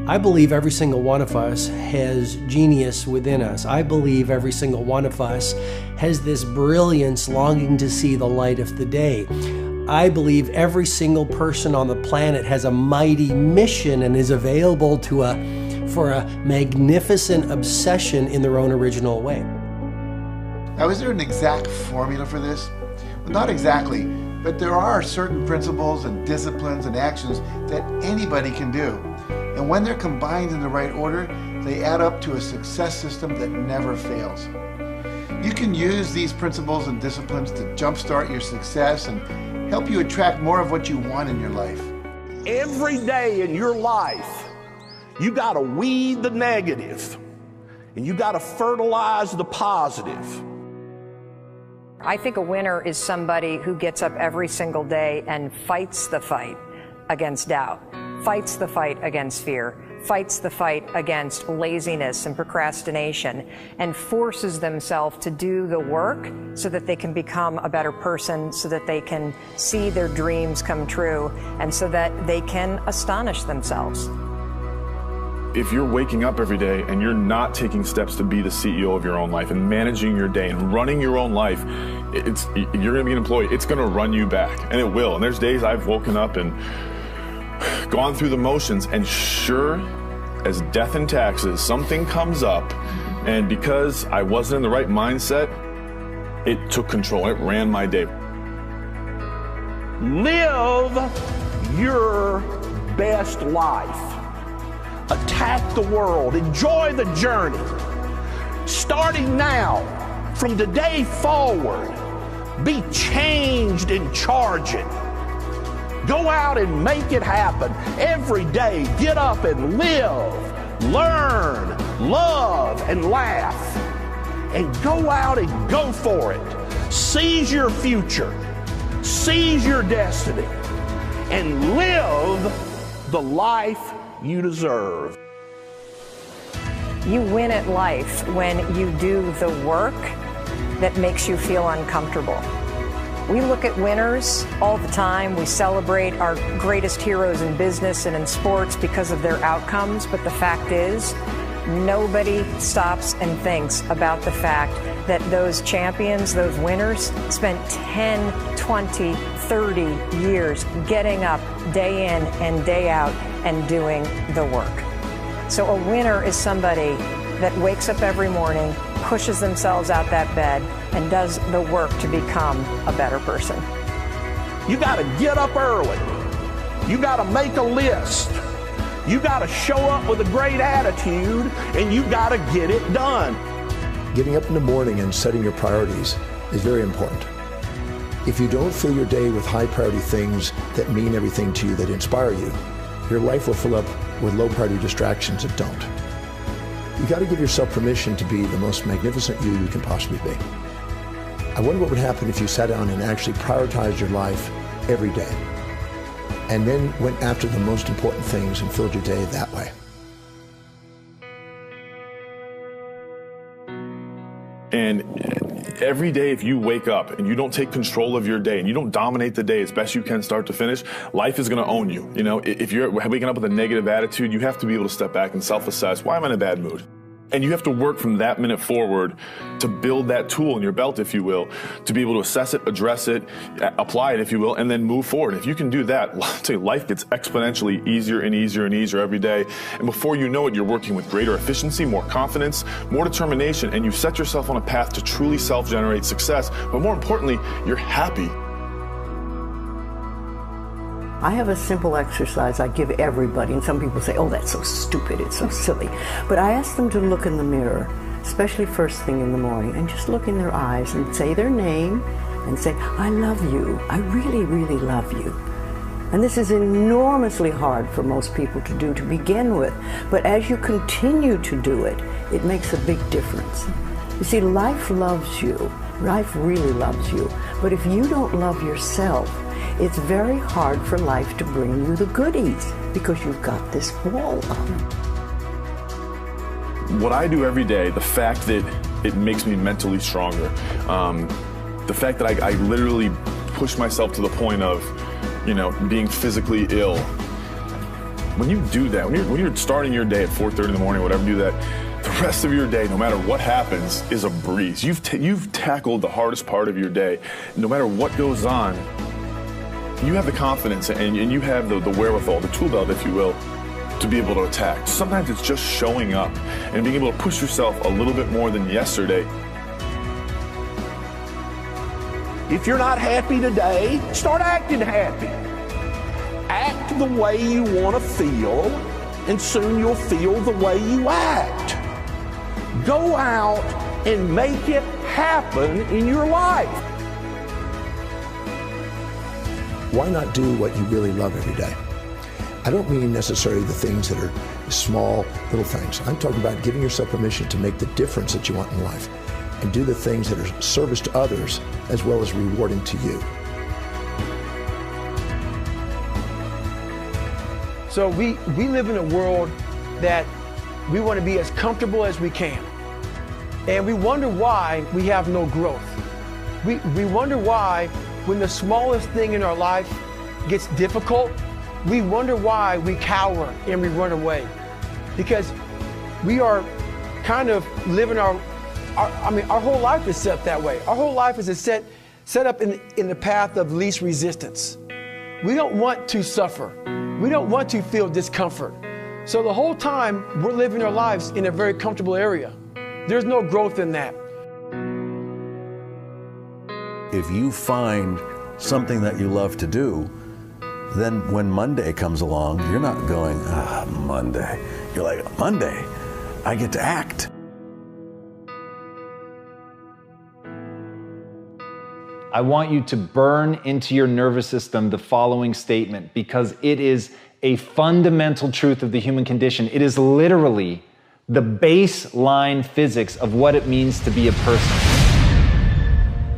I believe every single one of us has genius within us. I believe every single one of us has this brilliance longing to see the light of the day. I believe every single person on the planet has a mighty mission and is available for a magnificent obsession in their own original way. Now, is there an exact formula for this? Well, not exactly, but there are certain principles and disciplines and actions that anybody can do. And when they're combined in the right order, they add up to a success system that never fails. You can use these principles and disciplines to jumpstart your success and help you attract more of what you want in your life. Every day in your life, you got to weed the negative and you got to fertilize the positive. I think a winner is somebody who gets up every single day and fights the fight against doubt, fights the fight against fear, fights the fight against laziness and procrastination, and forces themselves to do the work so that they can become a better person, so that they can see their dreams come true, and so that they can astonish themselves. If you're waking up every day and you're not taking steps to be the CEO of your own life and managing your day and running your own life, you're going to be an employee. It's going to run you back, and it will. And there's days I've woken up and gone through the motions, and sure as death and taxes, something comes up, and because I wasn't in the right mindset, it took control. It ran my day. Live your best life. Attack the world. Enjoy the journey. Starting now, from today forward, be changed and charging. Go out and make it happen. Every day, get up and live, learn, love, and laugh. And go out and go for it. Seize your future. Seize your destiny. And live the life you deserve. You win at life when you do the work that makes you feel uncomfortable. We look at winners all the time. We celebrate our greatest heroes in business and in sports because of their outcomes. But the fact is, nobody stops and thinks about the fact that those champions, those winners, spent 10, 20, 30 years getting up day in and day out and doing the work. So a winner is somebody that wakes up every morning, pushes themselves out that bed, and does the work to become a better person. You got to get up early. You got to make a list. You got to show up with a great attitude, and you got to get it done. Getting up in the morning and setting your priorities is very important. If you don't fill your day with high priority things that mean everything to you, that inspire you, your life will fill up with low priority distractions that don't. You got to give yourself permission to be the most magnificent you can possibly be. I wonder what would happen if you sat down and actually prioritized your life every day, and then went after the most important things and filled your day that way. And every day, if you wake up and you don't take control of your day and you don't dominate the day as best you can start to finish, life is going to own you. You know, if you're waking up with a negative attitude, you have to be able to step back and self-assess. Why am I in a bad mood? And you have to work from that minute forward to build that tool in your belt, if you will, to be able to assess it, address it, apply it, if you will, and then move forward. If you can do that, I'll tell you, life gets exponentially easier and easier and easier every day. And before you know it, you're working with greater efficiency, more confidence, more determination, and you've set yourself on a path to truly self-generate success. But more importantly, you're happy. I have a simple exercise I give everybody, and some people say, oh, that's so stupid, it's so silly. But I ask them to look in the mirror, especially first thing in the morning, and just look in their eyes and say their name and say, I love you, I really, really love you. And this is enormously hard for most people to do to begin with, but as you continue to do it, it makes a big difference. You see, life loves you, life really loves you, but if you don't love yourself, it's very hard for life to bring you the goodies because you've got this wall up. What I do every day, the fact that it makes me mentally stronger, the fact that I literally push myself to the point of, you know, being physically ill, When you do that, when you're starting your day at 4:30 in the morning, whatever, do that, the rest of your day, no matter what happens, is a breeze. You've tackled the hardest part of your day. No matter what goes on, you have the confidence and you have the wherewithal, the tool belt, if you will, to be able to attack. Sometimes it's just showing up and being able to push yourself a little bit more than yesterday. If you're not happy today, start acting happy. Act the way you want to feel, and soon you'll feel the way you act. Go out and make it happen in your life. Why not do what you really love every day? I don't mean necessarily the things that are small, little things. I'm talking about giving yourself permission to make the difference that you want in life and do the things that are service to others as well as rewarding to you. So we live in a world that we want to be as comfortable as we can. And we wonder why we have no growth. We wonder why when the smallest thing in our life gets difficult, we wonder why we cower and we run away. Because we are kind of living our whole life is set that way. Our whole life is set up in the path of least resistance. We don't want to suffer. We don't want to feel discomfort. So the whole time we're living our lives in a very comfortable area. There's no growth in that. If you find something that you love to do, then when Monday comes along, you're not going, Monday. You're like, Monday, I get to act. I want you to burn into your nervous system the following statement, because it is a fundamental truth of the human condition. It is literally the baseline physics of what it means to be a person.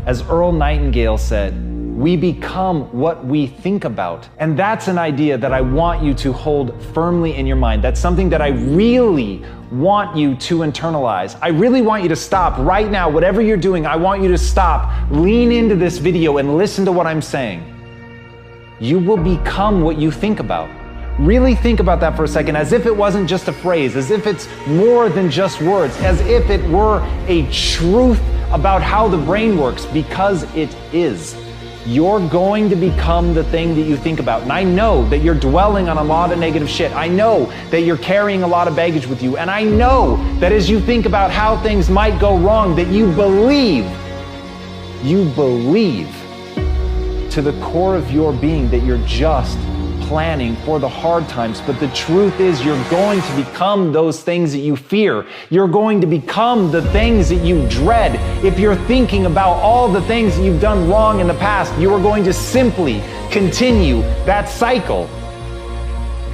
As Earl Nightingale said, we become what we think about. And that's an idea that I want you to hold firmly in your mind. That's something that I really want you to internalize. I really want you to stop right now. Whatever you're doing, I want you to stop, lean into this video and listen to what I'm saying. You will become what you think about. Really think about that for a second, as if it wasn't just a phrase, as if it's more than just words, as if it were a truth about how the brain works, because it is. You're going to become the thing that you think about. And I know that you're dwelling on a lot of negative shit. I know that you're carrying a lot of baggage with you. And I know that as you think about how things might go wrong, that you believe to the core of your being that you're just planning for the hard times. But the truth is, you're going to become those things that you fear. You're going to become the things that you dread. If you're thinking about all the things that you've done wrong in the past, you are going to simply continue that cycle.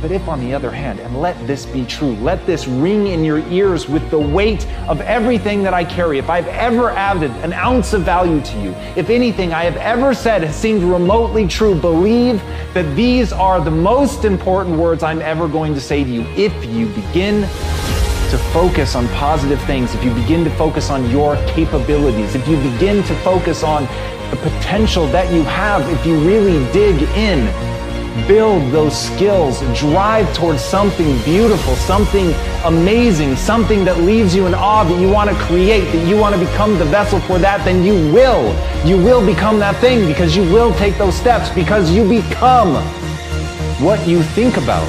But if, on the other hand, and let this be true, let this ring in your ears with the weight of everything that I carry, if I've ever added an ounce of value to you, if anything I have ever said has seemed remotely true, believe that these are the most important words I'm ever going to say to you. If you begin to focus on positive things, if you begin to focus on your capabilities, if you begin to focus on the potential that you have, if you really dig in, build those skills, drive towards something beautiful, something amazing, something that leaves you in awe, that you want to create, that you want to become the vessel for that, then you will become that thing, because you will take those steps, because you become what you think about.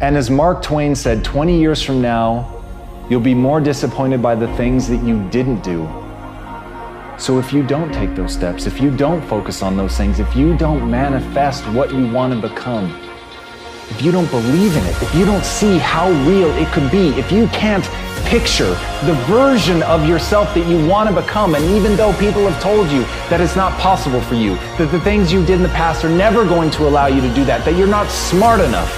And as Mark Twain said, 20 years from now, you'll be more disappointed by the things that you didn't do. So if you don't take those steps, if you don't focus on those things, if you don't manifest what you want to become, if you don't believe in it, if you don't see how real it could be, if you can't picture the version of yourself that you want to become, and even though people have told you that it's not possible for you, that the things you did in the past are never going to allow you to do that, that you're not smart enough,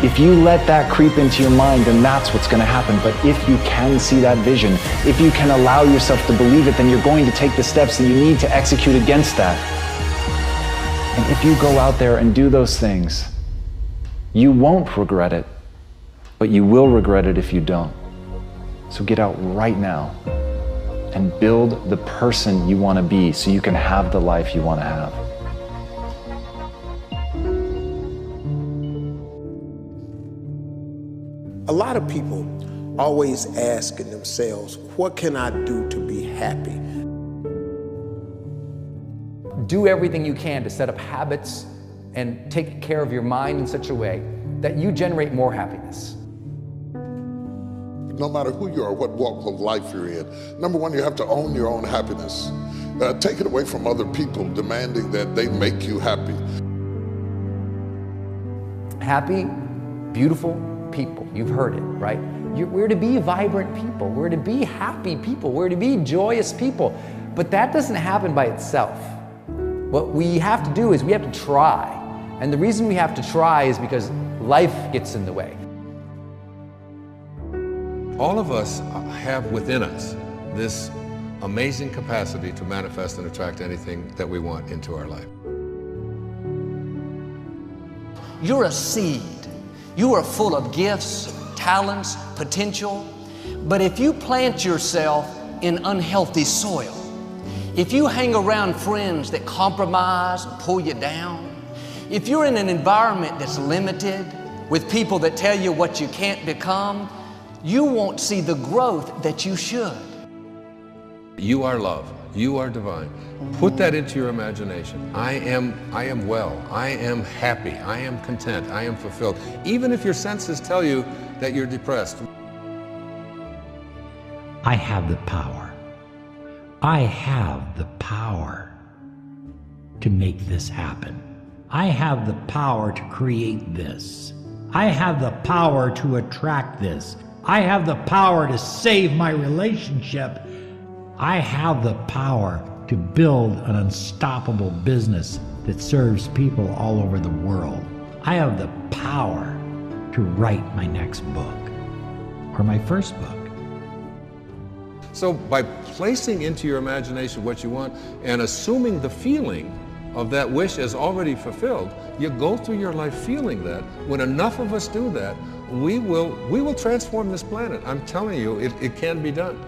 if you let that creep into your mind, then that's what's going to happen. But if you can see that vision, if you can allow yourself to believe it, then you're going to take the steps that you need to execute against that. And if you go out there and do those things, you won't regret it, but you will regret it if you don't. So get out right now and build the person you want to be so you can have the life you want to have. A lot of people always asking themselves, what can I do to be happy? Do everything you can to set up habits and take care of your mind in such a way that you generate more happiness. No matter who you are, what walk of life you're in, number one, you have to own your own happiness. Take it away from other people demanding that they make you happy. Happy, beautiful people. You've heard it, right? We're to be vibrant people. We're to be happy people. We're to be joyous people. But that doesn't happen by itself. What we have to do is we have to try. And the reason we have to try is because life gets in the way. All of us have within us this amazing capacity to manifest and attract anything that we want into our life. You're a seed. You are full of gifts, talents, potential. But if you plant yourself in unhealthy soil, if you hang around friends that compromise and pull you down, if you're in an environment that's limited with people that tell you what you can't become, you won't see the growth that you should. You are love. You are divine. Put that into your imagination. I am well. I am happy. I am content. I am fulfilled. Even if your senses tell you that you're depressed. I have the power. I have the power to make this happen. I have the power to create this. I have the power to attract this. I have the power to save my relationship. I have the power to build an unstoppable business that serves people all over the world. I have the power to write my next book or my first book. So by placing into your imagination what you want and assuming the feeling of that wish as already fulfilled, you go through your life feeling that. When enough of us do that, we will transform this planet. I'm telling you, it can be done.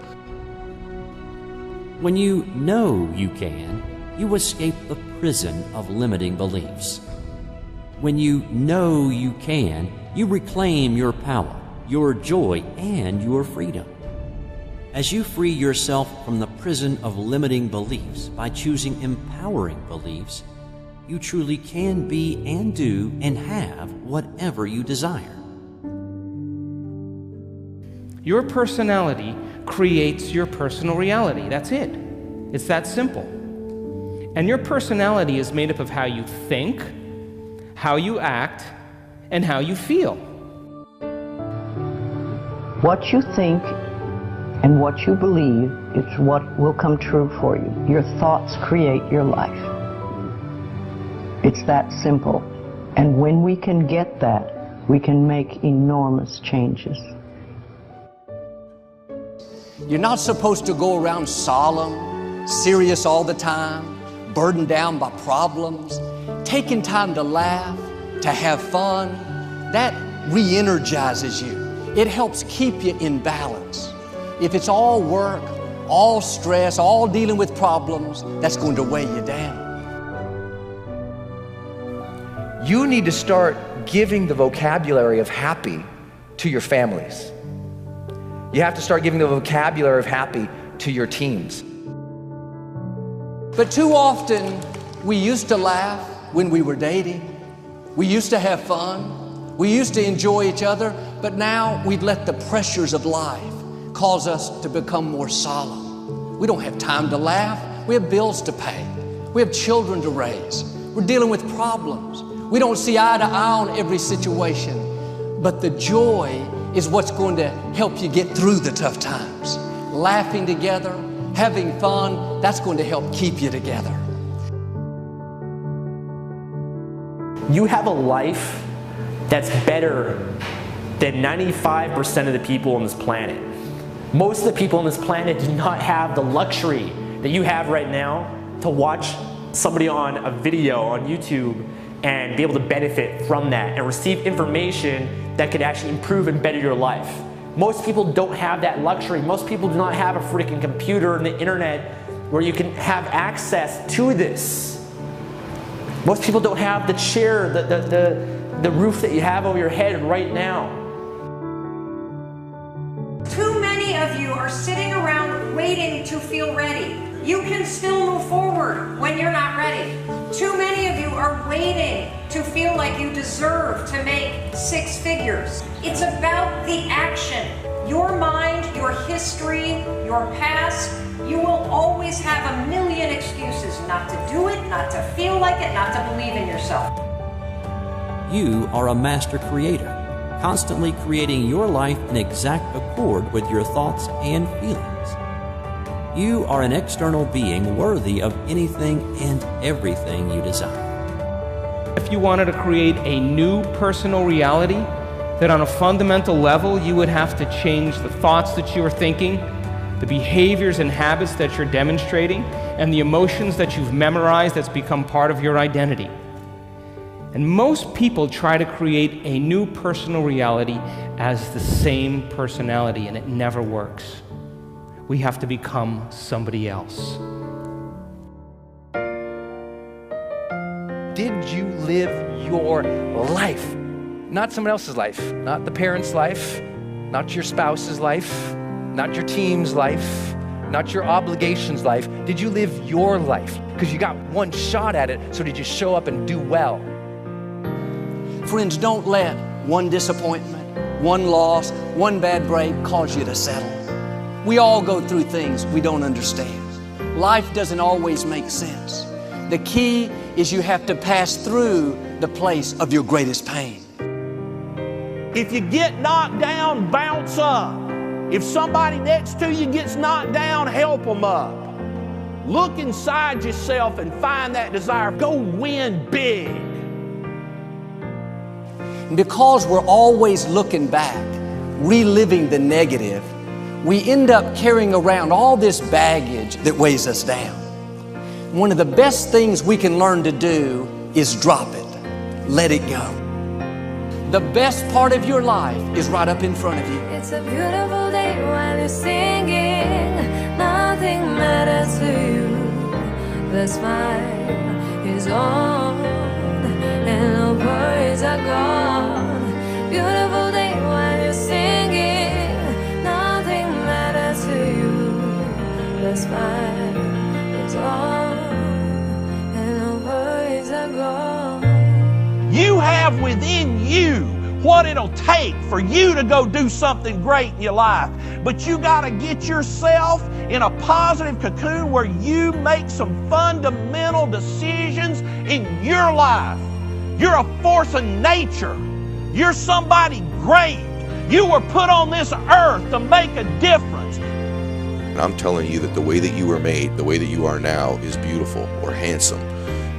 When you know you can, you escape the prison of limiting beliefs. When you know you can, you reclaim your power, your joy, and your freedom. As you free yourself from the prison of limiting beliefs by choosing empowering beliefs, you truly can be and do and have whatever you desire. Your personality creates your personal reality. That's it. It's that simple. And your personality is made up of how you think, how you act, and how you feel. What you think and what you believe is what will come true for you. Your thoughts create your life. It's that simple. And when we can get that, we can make enormous changes. You're not supposed to go around solemn, serious all the time, burdened down by problems. Taking time to laugh, to have fun, that re-energizes you. It helps keep you in balance. If it's all work, all stress, all dealing with problems, that's going to weigh you down. You need to start giving the vocabulary of happy to your families. You have to start giving the vocabulary of happy to your teams. But too often, we used to laugh when we were dating. We used to have fun. We used to enjoy each other. But now we've let the pressures of life cause us to become more solemn. We don't have time to laugh. We have bills to pay. We have children to raise. We're dealing with problems. We don't see eye to eye on every situation. But the joy is what's going to help you get through the tough times. Laughing together, having fun, that's going to help keep you together. You have a life that's better than 95% of the people on this planet. Most of the people on this planet do not have the luxury that you have right now to watch somebody on a video on YouTube and be able to benefit from that and receive information that could actually improve and better your life. Most people don't have that luxury. Most people do not have a freaking computer and the internet where you can have access to this. Most people don't have the chair, the roof that you have over your head right now. are sitting around waiting to feel ready. You can still move forward when you're not ready. Too many of you are waiting to feel like you deserve to make 6 figures. It's about the action. Your mind, your history, your past, you will always have a million excuses not to do it, not to feel like it, not to believe in yourself. You are a master creator, constantly creating your life in exact accord with your thoughts and feelings. You are an external being worthy of anything and everything you desire. If you wanted to create a new personal reality, that on a fundamental level you would have to change the thoughts that you are thinking, the behaviors and habits that you're demonstrating, and the emotions that you've memorized that's become part of your identity. And most people try to create a new personal reality as the same personality, and it never works. We have to become somebody else. Did you live your life? Not someone else's life, not the parent's life, not your spouse's life, not your team's life, not your obligations life. Did you live your life? Because you got one shot at it, so did you show up and do well? Friends, don't let one disappointment, one loss, one bad break cause you to settle. We all go through things we don't understand. Life doesn't always make sense. The key is you have to pass through the place of your greatest pain. If you get knocked down, bounce up. If somebody next to you gets knocked down, help them up. Look inside yourself and find that desire. Go win big. Because we're always looking back, reliving the negative, we end up carrying around all this baggage that weighs us down. One of the best things we can learn to do is drop it. Let it go. The best part of your life is right up in front of you. It's a beautiful day while you're singing. Nothing matters to you. The smile is gone and no worries are gone. Beautiful day while you're singing. Nothing matters to you. The smile is gone and no worries are gone. You have within you what it'll take for you to go do something great in your life. But you got to get yourself in a positive cocoon where you make some fundamental decisions in your life. You're a force of nature. You're somebody great. You were put on this earth to make a difference. And I'm telling you that the way that you were made, the way that you are now, is beautiful or handsome,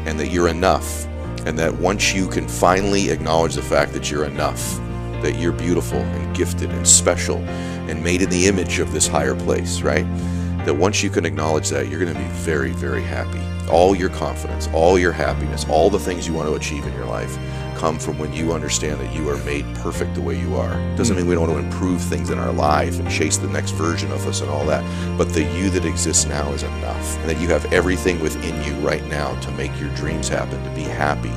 and that you're enough. And that once you can finally acknowledge the fact that you're enough, that you're beautiful and gifted and special and made in the image of this higher place, right? That once you can acknowledge that, you're going to be very, very happy. All your confidence, all your happiness, all the things you want to achieve in your life come from when you understand that you are made perfect the way you are. Doesn't mean we don't want to improve things in our life and chase the next version of us and all that, but the you that exists now is enough, and that you have everything within you right now to make your dreams happen, to be happy.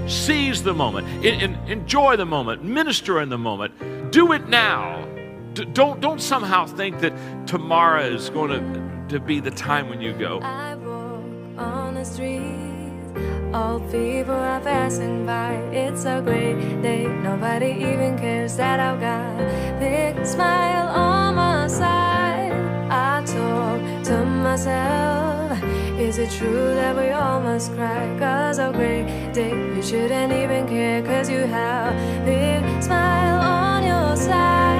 Seize the moment, enjoy the moment, minister in the moment. Do it now. Don't somehow think that tomorrow is going to be the time when you go. I walk on the street. All people are passing by. It's a great day. Nobody even cares that I've got a big smile on my side. I talk to myself. Is it true that we all must cry? 'Cause a great day, you shouldn't even care. 'Cause you have a big smile on your side.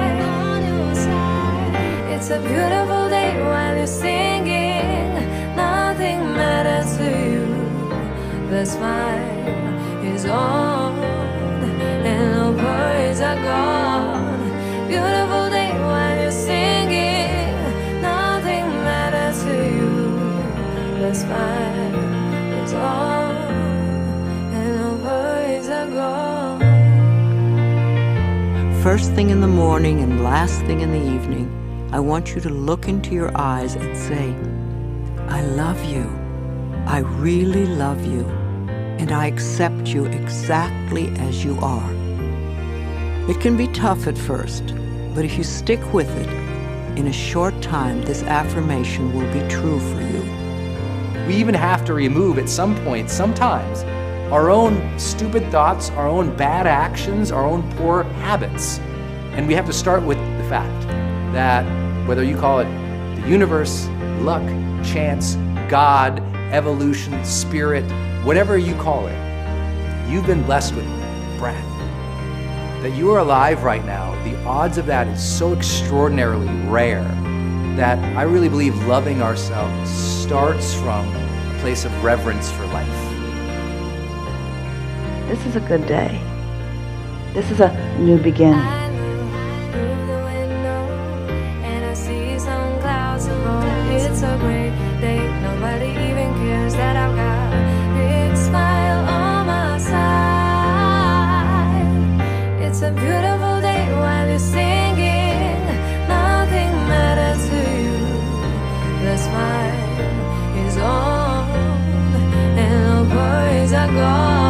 It's a beautiful day while you're singing. Nothing matters to you. The smile is gone and no worries are gone. Beautiful day while you're singing. Nothing matters to you. The smile is gone and no worries are gone. First thing in the morning and last thing in the evening, I want you to look into your eyes and say, I love you. I really love you. And I accept you exactly as you are. It can be tough at first, But if you stick with it, in a short time, this affirmation will be true for you. We even have to remove at some point, sometimes, our own stupid thoughts, our own bad actions, our own poor habits. And we have to start with the fact that whether you call it the universe, luck, chance, God, evolution, spirit, whatever you call it, you've been blessed with breath. That you are alive right now, the odds of that is so extraordinarily rare that I really believe loving ourselves starts from a place of reverence for life. This is a good day. This is a new beginning. And I see some clouds above. It's a great day. Nobody even cares that I've got a big smile on my side. It's a beautiful day while you're singing. Nothing matters to you. The smile is on and the worries are gone.